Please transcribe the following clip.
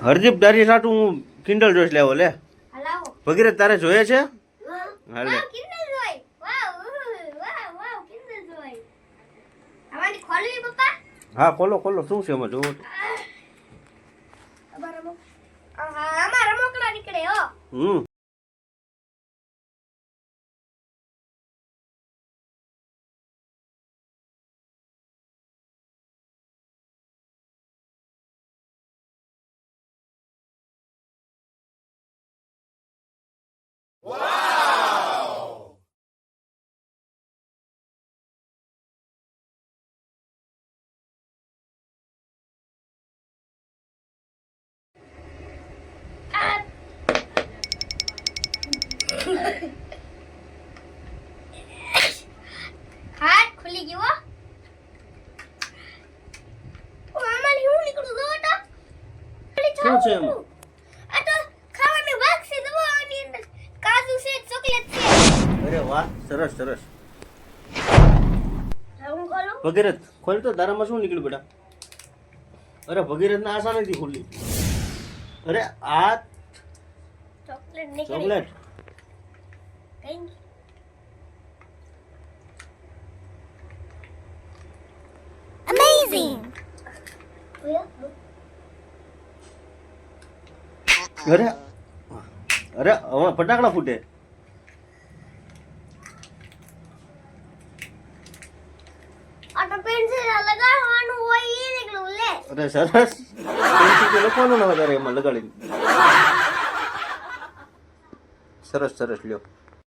હરદીપ તારી સાટું હું કિન્ડલ જોઈશ લેવો લે. હલાવો. ભગીરથ તારે જોઈએ છે? હાલે. વાહ કિન્ડલ જોય. વાહ વાહ કિન્ડલ જોય. અમારી ખોલવી પપ્પા? હા ખોલો ખોલો, શું છે એમાં જોવો? અમારા રમકડા નીકળે હો. હાથ ખુલી ગયો. ઓ અમારી હું નીકળું જો તો. શું છે એમાં? આ તો ખાવાની ભાગ છે દવાની અંદર. કાજુ છે, ચોકલેટ છે. અરે વાહ, સરસ સરસ. હું ખોલું? ભગીરથ ખોલ તો, તારામાં શું નીકળ્યું બેટા? અરે ભગીરથ ના આશા નથી ખુલ્લી. અરે આ ચોકલેટ નીકળી. ચોકલેટ. કઈ Amazing. અરે અરે હવે ફટાકડા ફૂટે. આ તો પેન્સિલ લગાડવાનું હોય એ નીકળું લે. અરે સરસ. પેન્સિલ તો લખવાનું ના વધારે એમાં લગાડીને. સરસ સરસ લ્યો.